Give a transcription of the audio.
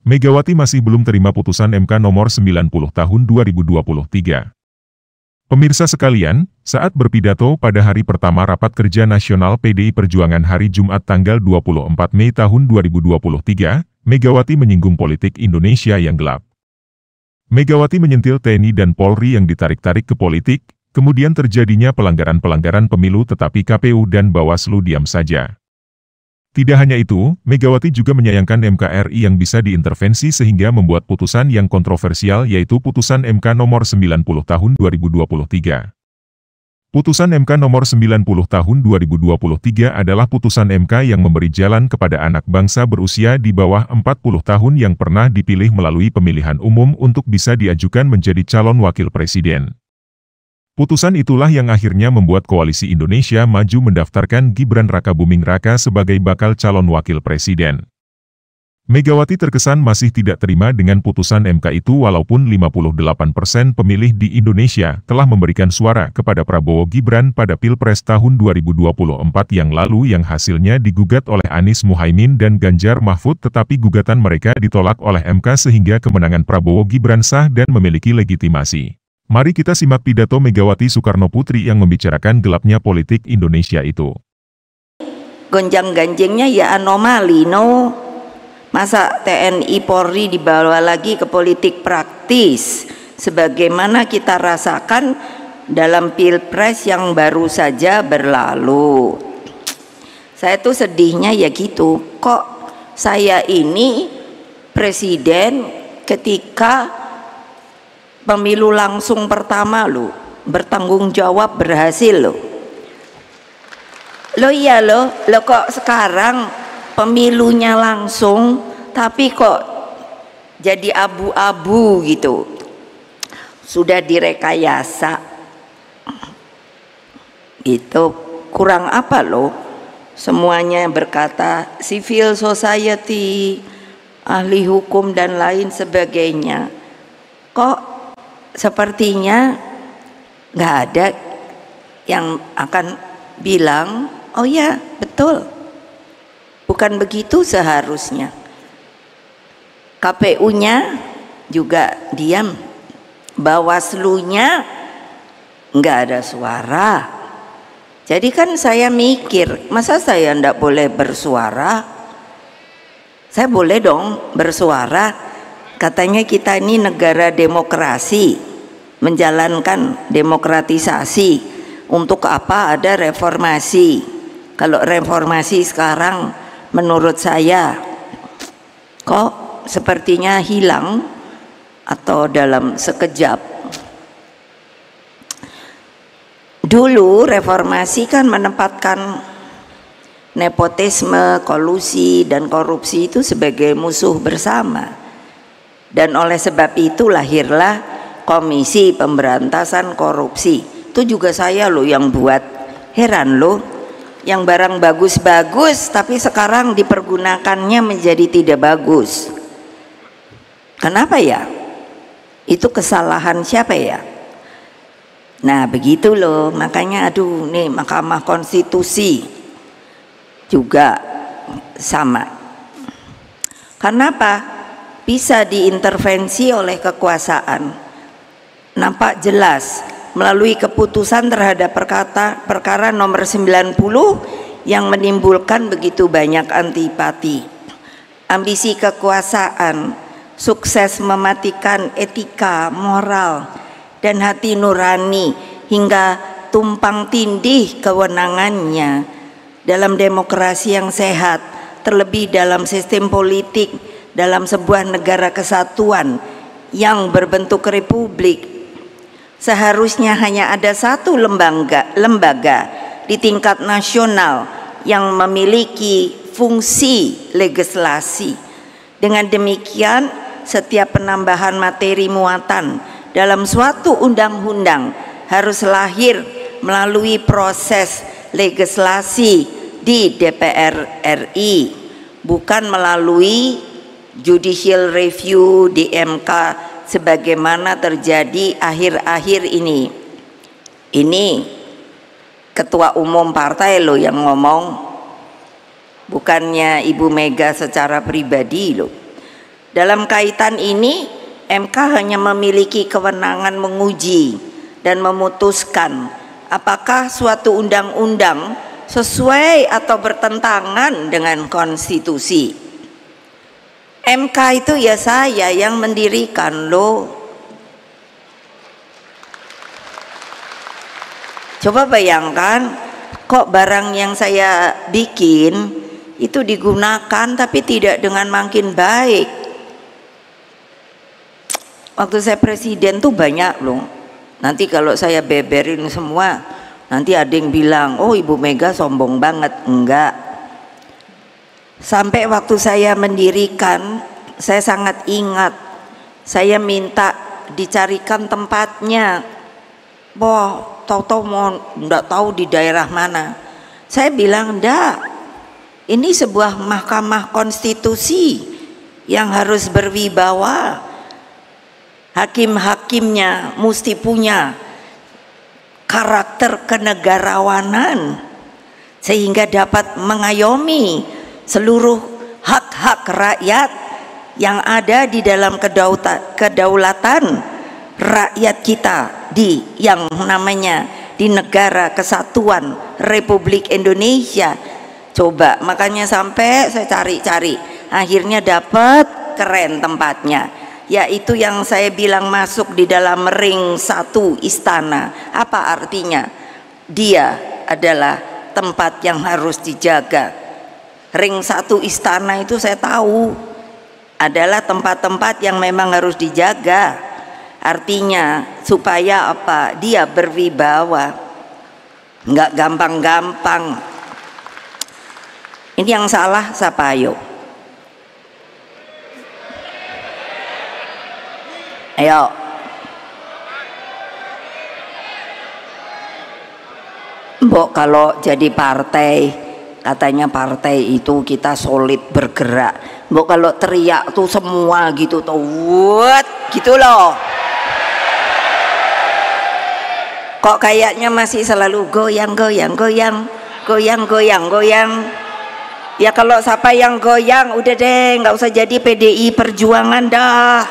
Megawati masih belum terima putusan MK nomor 90 tahun 2023. Pemirsa sekalian, saat berpidato pada hari pertama Rapat Kerja Nasional PDI Perjuangan hari Jumat tanggal 24 Mei tahun 2023, Megawati menyinggung politik Indonesia yang gelap. Megawati menyentil TNI dan Polri yang ditarik-tarik ke politik, kemudian terjadinya pelanggaran-pelanggaran pemilu tetapi KPU dan Bawaslu diam saja. Tidak hanya itu, Megawati juga menyayangkan MK RI yang bisa diintervensi sehingga membuat putusan yang kontroversial yaitu putusan MK nomor 90 tahun 2023. Putusan MK nomor 90 tahun 2023 adalah putusan MK yang memberi jalan kepada anak bangsa berusia di bawah 40 tahun yang pernah dipilih melalui pemilihan umum untuk bisa diajukan menjadi calon wakil presiden. Putusan itulah yang akhirnya membuat Koalisi Indonesia Maju mendaftarkan Gibran Rakabuming Raka sebagai bakal calon wakil presiden. Megawati terkesan masih tidak terima dengan putusan MK itu walaupun 58% pemilih di Indonesia telah memberikan suara kepada Prabowo Gibran pada Pilpres tahun 2024 yang lalu yang hasilnya digugat oleh Anies Muhaimin dan Ganjar Mahfud tetapi gugatan mereka ditolak oleh MK sehingga kemenangan Prabowo Gibran sah dan memiliki legitimasi. Mari kita simak pidato Megawati Soekarnoputri yang membicarakan gelapnya politik Indonesia itu. Gonjang-ganjingnya ya anomali, no? Masa TNI Polri dibawa lagi ke politik praktis, sebagaimana kita rasakan dalam Pilpres yang baru saja berlalu. Saya tuh sedihnya ya gitu, kok saya ini presiden ketika pemilu langsung pertama lo bertanggung jawab berhasil lo iya lo kok sekarang pemilunya langsung tapi kok jadi abu-abu gitu, sudah direkayasa gitu. Kurang apa lo? Semuanya berkata civil society, ahli hukum dan lain sebagainya, kok sepertinya nggak ada yang akan bilang, oh ya betul, bukan begitu seharusnya. KPU-nya juga diam, Bawaslu-nya nggak ada suara. Jadi kan saya mikir, masa saya nggak boleh bersuara? Saya boleh dong bersuara. Katanya kita ini negara demokrasi, menjalankan demokratisasi. Untuk apa ada reformasi? Kalau reformasi sekarang menurut saya kok sepertinya hilang atau dalam sekejap. Dulu reformasi kan menempatkan nepotisme, kolusi dan korupsi itu sebagai musuh bersama. Dan oleh sebab itu lahirlah Komisi Pemberantasan Korupsi. Itu juga saya loh yang buat. Heran loh, yang barang bagus-bagus tapi sekarang dipergunakannya menjadi tidak bagus. Kenapa ya? Itu kesalahan siapa ya? Nah begitu loh, makanya aduh nih Mahkamah Konstitusi juga sama. Kenapa? Bisa diintervensi oleh kekuasaan. Nampak jelas melalui keputusan terhadap perkara nomor 90 yang menimbulkan begitu banyak antipati. Ambisi kekuasaan, sukses mematikan etika, moral, dan hati nurani hingga tumpang tindih kewenangannya dalam demokrasi yang sehat, terlebih dalam sistem politik dalam sebuah negara kesatuan yang berbentuk republik. Seharusnya hanya ada satu lembaga di tingkat nasional yang memiliki fungsi legislasi. Dengan demikian, setiap penambahan materi muatan dalam suatu undang-undang harus lahir melalui proses legislasi di DPR RI, bukan melalui judicial review di MK sebagaimana terjadi akhir-akhir ini. Ini ketua umum partai loh yang ngomong, bukannya Ibu Mega secara pribadi loh. Dalam kaitan ini MK hanya memiliki kewenangan menguji dan memutuskan apakah suatu undang-undang sesuai atau bertentangan dengan konstitusi. MK itu ya saya yang mendirikan loh. Coba bayangkan, kok barang yang saya bikin itu digunakan tapi tidak dengan makin baik. Waktu saya presiden tuh banyak loh. Nanti kalau saya beberin semua, nanti ada yang bilang, oh Ibu Mega sombong banget. Enggak. Sampai waktu saya mendirikan, saya sangat ingat, saya minta dicarikan tempatnya. Wah, tahu-tahu mau enggak tahu di daerah mana. Saya bilang, enggak. Ini sebuah mahkamah konstitusi yang harus berwibawa. Hakim-hakimnya mesti punya karakter kenegarawanan sehingga dapat mengayomi seluruh hak-hak rakyat yang ada di dalam kedaulatan rakyat kita di yang namanya di negara kesatuan Republik Indonesia. Coba, makanya sampai saya cari-cari, akhirnya dapat keren tempatnya, yaitu yang saya bilang masuk di dalam ring 1 istana. Apa artinya? Dia adalah tempat yang harus dijaga. Ring 1 istana itu saya tahu adalah tempat-tempat yang memang harus dijaga. Artinya supaya apa? Dia berwibawa, nggak gampang-gampang. Ini yang salah siapa? Ayo. Mbok kalau jadi partai, katanya partai itu kita solid bergerak. Mbok kalau teriak tuh semua gitu tuh, gitu loh. Kok kayaknya masih selalu goyang. Ya kalau siapa yang goyang, udah deh nggak usah jadi PDI Perjuangan dah.